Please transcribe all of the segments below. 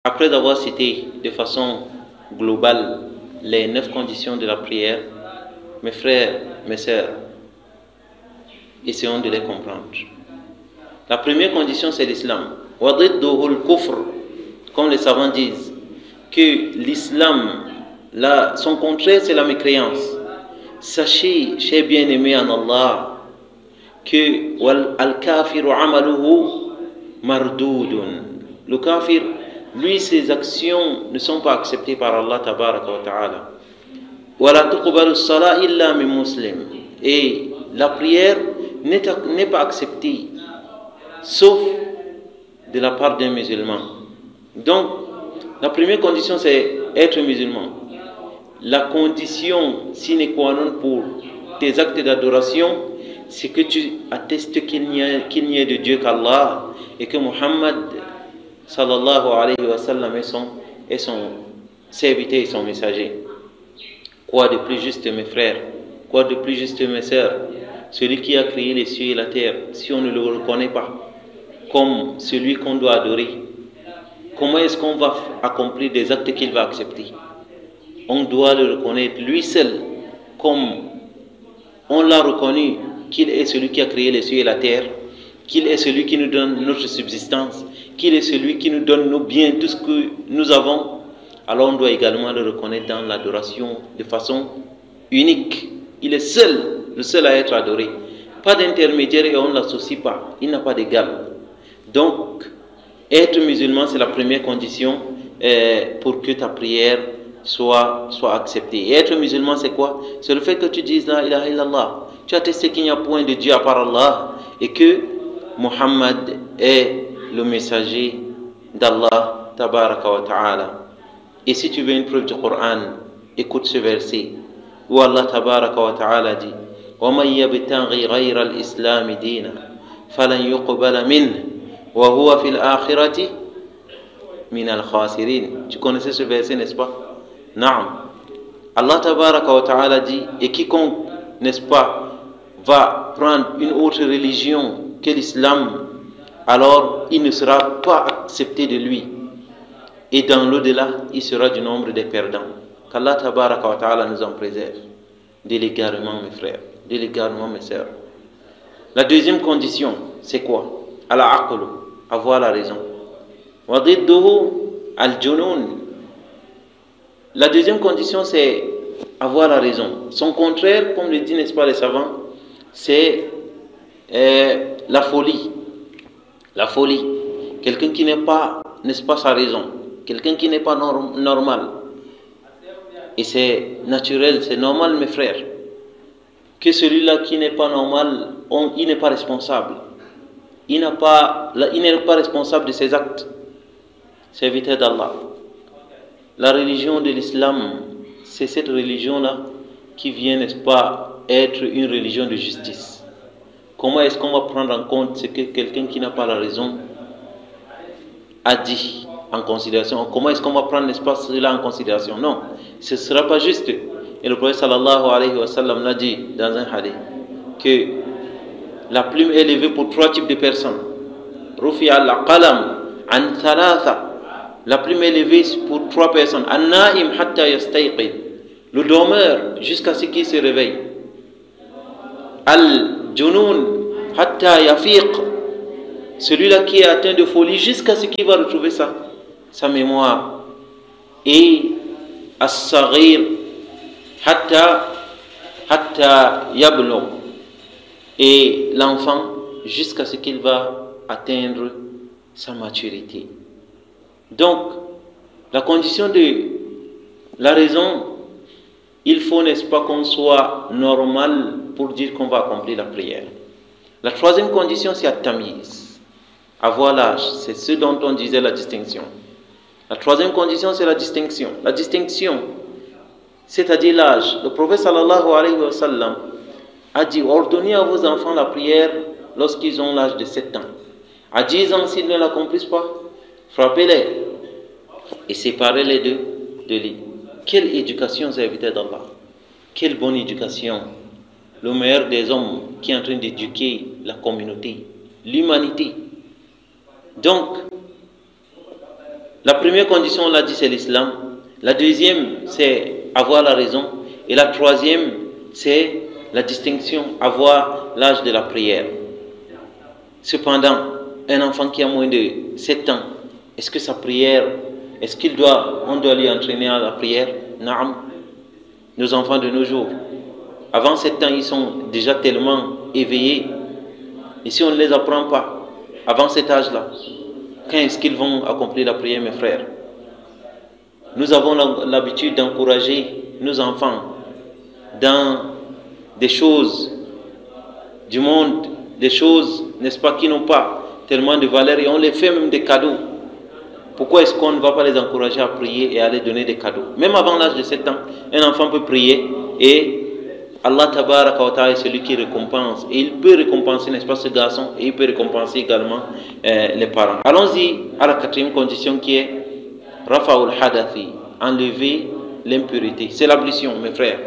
Après avoir cité de façon globale les 9 conditions de la prière, mes frères, mes sœurs, essayons de les comprendre. La première condition, c'est l'islam. Comme les savants disent, que l'islam, son contraire, c'est la mécréance. Sachez, chers bien-aimés en Allah, que al-kafiru amaluhu mardoudun. Le kafir, lui, ses actions ne sont pas acceptées par Allah tabaraka wa ta'ala. Wa la tuqbalu as-salat illa min muslim. Et la prière n'est pas acceptée sauf de la part d'un musulman. Donc, la première condition, c'est être musulman. La condition sine qua non pour tes actes d'adoration, c'est que tu attestes qu'il n'y a de Dieu qu'Allah et que Muhammad sallallahu alayhi wa sallam est son serviteur et son messager. Quoi de plus juste, mes frères? Quoi de plus juste, mes sœurs? Celui qui a créé les cieux et la terre, si on ne le reconnaît pas comme celui qu'on doit adorer, comment est-ce qu'on va accomplir des actes qu'il va accepter? On doit le reconnaître lui seul, comme on l'a reconnu qu'il est celui qui a créé les cieux et la terre, qu'il est celui qui nous donne notre subsistance, qu'il est celui qui nous donne nos biens, tout ce que nous avons. Alors on doit également le reconnaître dans l'adoration de façon unique. Il est seul, le seul à être adoré. Pas d'intermédiaire et on ne l'associe pas. Il n'a pas d'égal. Donc, être musulman, c'est la première condition pour que ta prière soit acceptée. Et être musulman, c'est quoi? C'est le fait que tu dises la ilaha illallah. Tu attestes qu'il n'y a point de Dieu à part Allah et que Muhammad est le messager d'Allah tabaraka wa ta'ala. Et si tu veux une preuve du Coran, écoute ce verset où Allah tabaraka wa ta'ala dit وَمَنْ يَبْتَغِي غَيْرَ الْإِسْلَامِ دِينًا فَلَنْ يُقْبَلَ مِنْهُ وَهُوَ فِي الْآخِرَةِ مِنَ الْخَاسِرِينَ. Tu connaissais ce verset, n'est-ce pas? Naam. Allah tabaraka wa ta'ala dit, et quiconque, n'est-ce pas, va prendre une autre religion que l'islam, alors il ne sera pas accepté de lui. Et dans l'au-delà, il sera du nombre des perdants. Qu'Allah tabaraka wa ta'ala nous en préserve. De l'égarement, mes frères, de l'égarement, mes sœurs. La deuxième condition, c'est quoi? Al-aqlu, avoir la raison. Wa didduhu al-junun. La deuxième condition, c'est avoir la raison. Son contraire, comme le dit, n'est-ce pas, les savants, c'est la folie. La folie. Quelqu'un qui n'est pas, n'est-ce pas, sa raison. Quelqu'un qui n'est pas normal. Et c'est naturel, c'est normal, mes frères, que celui-là qui n'est pas normal, il n'est pas responsable. Il n'est pas responsable de ses actes. Serviteur d'Allah. La religion de l'islam, c'est cette religion-là qui vient, n'est-ce pas, être une religion de justice. Comment est-ce qu'on va prendre en compte ce que quelqu'un qui n'a pas la raison a dit en considération? Comment est-ce qu'on va prendre, n'est-ce pas, cela en considération? Non, ce ne sera pas juste. Et le prophète sallallahu alayhi wa sallam l'a dit dans un hadith que la plume est levée pour 3 types de personnes. Rufi al-qalam an thalatha. La plume est levée pour 3 personnes. An-na'im hatta yastayqid. Le dormeur jusqu'à ce qu'il se réveille. Al-junun hatta yafiq. Celui-là qui est atteint de folie jusqu'à ce qu'il va retrouver sa mémoire. Et as-saghir hatta yablugh. Et l'enfant jusqu'à ce qu'il va atteindre sa maturité. Donc, la condition de la raison, il faut, n'est-ce pas, qu'on soit normal pour dire qu'on va accomplir la prière. La troisième condition, c'est at-tamyiz. Avoir l'âge, c'est ce dont on disait la distinction. La troisième condition, c'est la distinction. La distinction, c'est-à-dire l'âge. Le prophète sallallahu alayhi wa sallam a dit, ordonnez à vos enfants la prière lorsqu'ils ont l'âge de 7 ans. À 10 ans, s'ils ne l'accomplissent pas, frappez-les et séparez-les de lui. Quelle éducation, serviteur d'Allah! Quelle bonne éducation! Le meilleur des hommes qui est en train d'éduquer la communauté, l'humanité. Donc, la première condition, on l'a dit, c'est l'islam. La deuxième, c'est avoir la raison. Et la troisième, c'est la distinction, avoir l'âge de la prière. Cependant, un enfant qui a moins de 7 ans, est-ce que sa prière, on doit lui entraîner à la prière? Naam. Nos enfants de nos jours, avant 7 ans, ils sont déjà tellement éveillés. Et si on ne les apprend pas, avant cet âge-là, quand est-ce qu'ils vont accomplir la prière, mes frères? Nous avons l'habitude d'encourager nos enfants dans des choses du monde, des choses, n'est-ce pas, qui n'ont pas tellement de valeur, et on les fait même des cadeaux. Pourquoi est-ce qu'on ne va pas les encourager à prier et à les donner des cadeaux? Même avant l'âge de 7 ans, un enfant peut prier et Allah Tabaraka wa Ta'ala est celui qui récompense. Et il peut récompenser, n'est-ce pas, ce garçon, et il peut récompenser également les parents. Allons-y à la quatrième condition qui est Rafa'ul Hadathi, enlever l'impureté. C'est l'ablution, mes frères.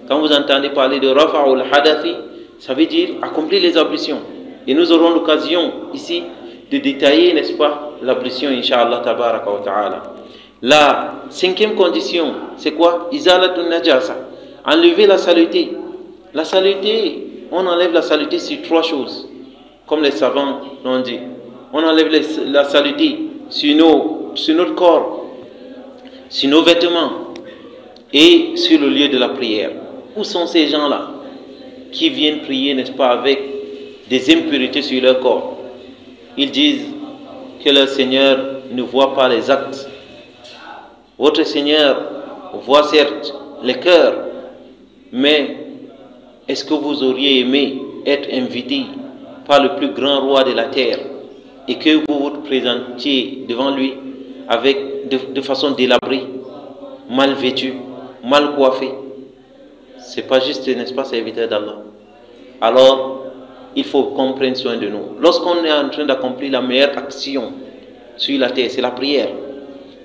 Quand vous entendez parler de Rafa'ul Hadathi, ça veut dire accomplir les ablutions. Et nous aurons l'occasion ici de détailler, n'est-ce pas, l'ablution, Inch'Allah Tabaraka wa Ta'ala. La cinquième condition, c'est quoi? Izalatun najasa, enlever la saleté. La saleté, on enlève la saleté sur 3 choses, comme les savants l'ont dit. On enlève la saleté sur notre corps, sur nos vêtements et sur le lieu de la prière. Où sont ces gens-là qui viennent prier, n'est-ce pas, avec des impurités sur leur corps? Ils disent que leur Seigneur ne voit pas les actes. Votre Seigneur voit certes les cœurs, mais est-ce que vous auriez aimé être invité par le plus grand roi de la terre et que vous vous présentiez devant lui avec de façon délabrée, mal vêtu, mal coiffé? C'est pas juste, n'est-ce pas, serviteur d'Allah? Alors, il faut qu'on prenne soin de nous. Lorsqu'on est en train d'accomplir la meilleure action sur la terre, c'est la prière.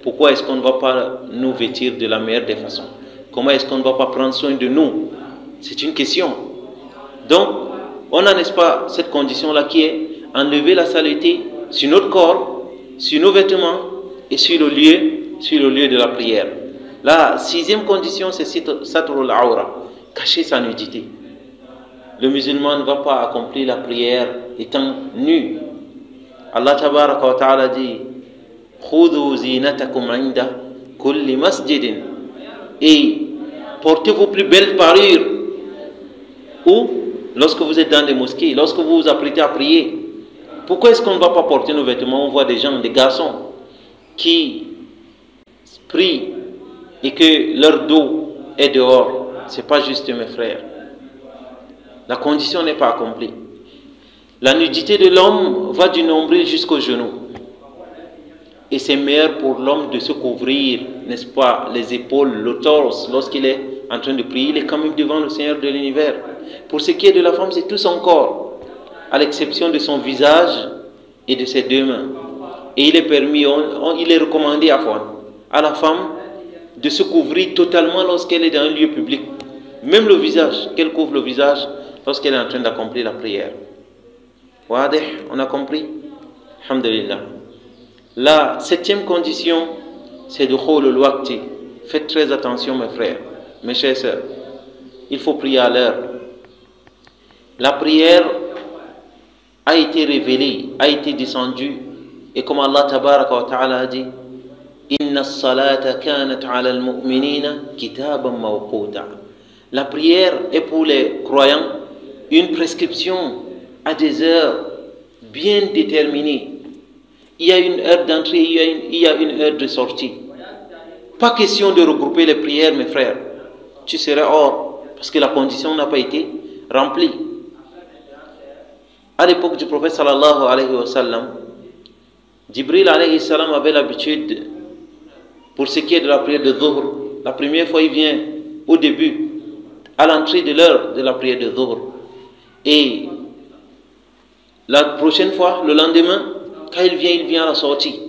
Pourquoi est-ce qu'on ne va pas nous vêtir de la meilleure des façons? Comment est-ce qu'on ne va pas prendre soin de nous? C'est une question. Donc, on a, n'est-ce pas, cette condition-là qui est enlever la saleté sur notre corps, sur nos vêtements et sur le lieu de la prière. La 6e condition, c'est satrul aura, cacher sa nudité. Le musulman ne va pas accomplir la prière étant nu. Allah Tabaraka wa Ta'ala dit Khudhu zinatakum inda kulli masjidin, et portez vos plus belles parures. Ou lorsque vous êtes dans des mosquées, lorsque vous vous apprêtez à prier. Pourquoi est-ce qu'on ne va pas porter nos vêtements? On voit des gens, des garçons qui prient et que leur dos est dehors. C'est pas juste, mes frères. La condition n'est pas accomplie. La nudité de l'homme va du nombril jusqu'au genou. Et c'est meilleur pour l'homme de se couvrir, n'est-ce pas, les épaules, le torse, lorsqu'il est en train de prier. Il est quand même devant le Seigneur de l'univers. Pour ce qui est de la femme, c'est tout son corps, à l'exception de son visage et de ses 2 mains. Et il est permis, il est recommandé à la femme de se couvrir totalement lorsqu'elle est dans un lieu public. Même le visage, qu'elle couvre le visage lorsqu'elle est en train d'accomplir la prière. On a compris? Alhamdulillah. La 7e condition, c'est de khulul waqti. Faites très attention, mes frères, mes chers sœurs. Il faut prier à l'heure. La prière a été révélée, a été descendue, et comme Allah Tabaraka wa Ta'ala a dit, Inna as-salata kanat 'ala al-mu'minina kitaban mawquta. La prière est pour les croyants une prescription à des heures bien déterminées. Il y a une heure d'entrée, il y a une heure de sortie. Pas question de regrouper les prières, mes frères. Tu serais hors, parce que la condition n'a pas été remplie. À l'époque du prophète sallallahu alayhi wa sallam, Jibril alayhi salam avait l'habitude, pour ce qui est de la prière de Dhuhr, la première fois il vient au début, à l'entrée de l'heure de la prière de Dhuhr. Et la prochaine fois, le lendemain, quand il vient à la sortie.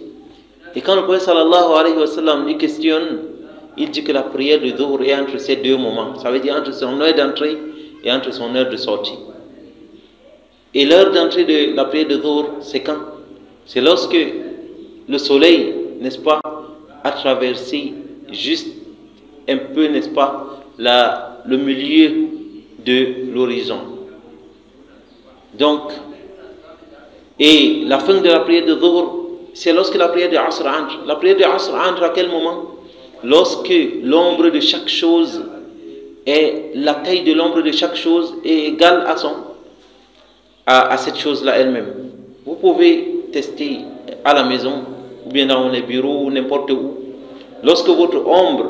Et quand le prophète sallallahu alayhi wa sallam lui questionne, il dit que la prière de Dhuhr est entre ces 2 moments. Ça veut dire entre son heure d'entrée et entre son heure de sortie. Et l'heure d'entrée de la prière de Dhuhr, c'est quand? C'est lorsque le soleil, n'est-ce pas, a traversé juste un peu, n'est-ce pas, le milieu de l'horizon. Donc, et la fin de la prière de Dhuhr, c'est lorsque la prière de Asr entre. La prière de Asr entre à quel moment? Lorsque l'ombre de chaque chose et la taille de l'ombre de chaque chose est égale à cette chose-là elle-même. Vous pouvez tester à la maison, ou bien dans les bureaux, ou n'importe où. Lorsque votre ombre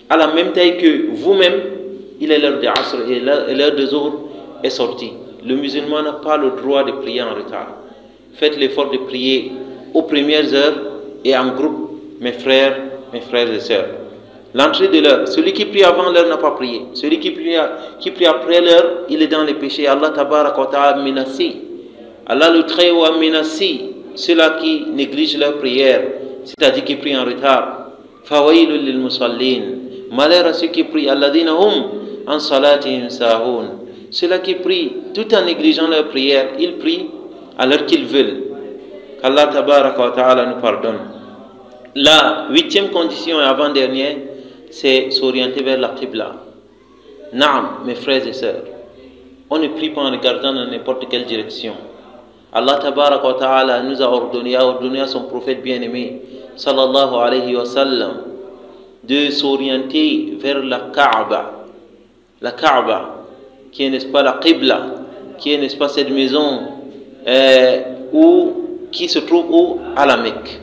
a la même taille que vous-même, il est l'heure de Asr et l'heure de Dhuhr est sortie. Le musulman n'a pas le droit de prier en retard. Faites l'effort de prier aux premières heures et en groupe, mes frères et sœurs. L'entrée de l'heure, celui qui prie avant l'heure n'a pas prié. Celui qui prie après l'heure, il est dans les péchés. Allah tabaraka wa ta'ala menacé. Allah le Très-Haut a menacé ceux-là qui négligent leur prière, c'est-à-dire qui prient en retard. Fawailul lil musallin. Malheur à ceux qui prient. Alladhina hum an salatihim sahun. Ceux-là qui prient tout en négligeant leur prière, ils prient à l'heure qu'ils veulent. Qu'Allah tabaraka wa ta'ala nous pardonne. La 8e condition et avant-dernière, c'est s'orienter vers la Qibla. Naam, mes frères et sœurs, on ne prie pas en regardant dans n'importe quelle direction. Allah tabaraka wa ta'ala nous a ordonné à son prophète bien-aimé, sallallahu alayhi wa sallam, de s'orienter vers la Kaaba. La Kaaba, qui est, n'est-ce pas, la Qibla, qui est, n'est-ce pas, cette maison qui se trouve où? À la Mecque.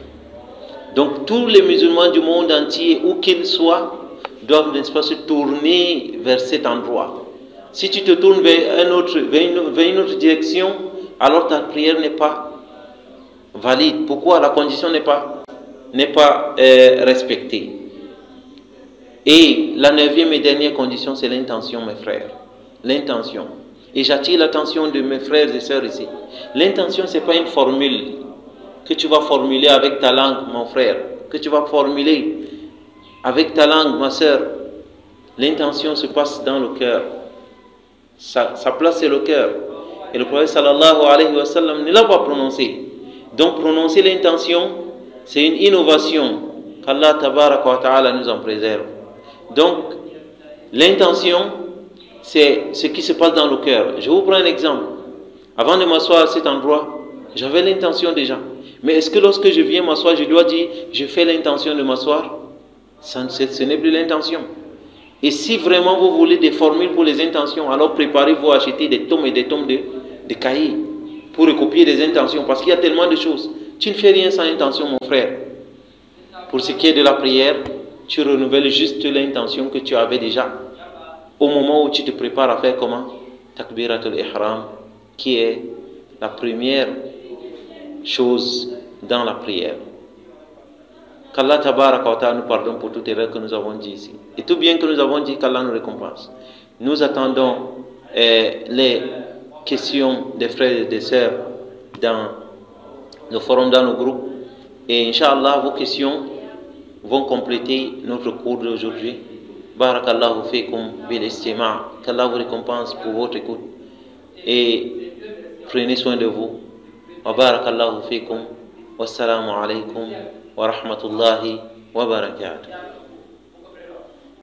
Donc tous les musulmans du monde entier, où qu'ils soient, doivent, n'est-ce pas, se tourner vers cet endroit. Si tu te tournes vers une autre direction, alors ta prière n'est pas valide. Pourquoi? La condition n'est pas respectée. Et la 9e et dernière condition, c'est l'intention, mes frères. L'intention. Et j'attire l'attention de mes frères et sœurs ici. L'intention, ce n'est pas une formule que tu vas formuler avec ta langue, mon frère, que tu vas formuler avec ta langue, ma sœur. L'intention se passe dans le cœur. Sa place, c'est le cœur. Et le prophète sallallahu alayhi wa sallam ne l'a pas prononcé. Donc prononcer l'intention, c'est une innovation qu'Allah tabaraka wa ta'ala nous en préserve. Donc l'intention, c'est ce qui se passe dans le cœur. Je vous prends un exemple. Avant de m'asseoir à cet endroit, j'avais l'intention déjà. Mais est-ce que lorsque je viens m'asseoir, je dois dire, je fais l'intention de m'asseoir? Ce n'est plus l'intention. Et si vraiment vous voulez des formules pour les intentions, alors préparez-vous à acheter des tomes et des tomes de cahiers pour recopier des intentions. Parce qu'il y a tellement de choses. Tu ne fais rien sans intention, mon frère. Pour ce qui est de la prière, tu renouvelles juste l'intention que tu avais déjà. Au moment où tu te prépares à faire comment? Takbiratul Ihram, qui est la première chose dans la prière. Qu'Allah tabaraka wa ta'ala nous pardonne pour toute erreur que nous avons dit ici. Et tout bien que nous avons dit, qu'Allah nous récompense. Nous attendons les questions des frères et des sœurs dans nos forums, dans nos groupes. Et Inch'Allah, vos questions vont compléter notre cours d'aujourd'hui. Barakallahu fikum bil istima'. Qu'Allah vous récompense pour votre écoute. Et prenez soin de vous. Wa barakallahu fikum. Wassalamu alaikum wa rahmatullahi wa barakatuh.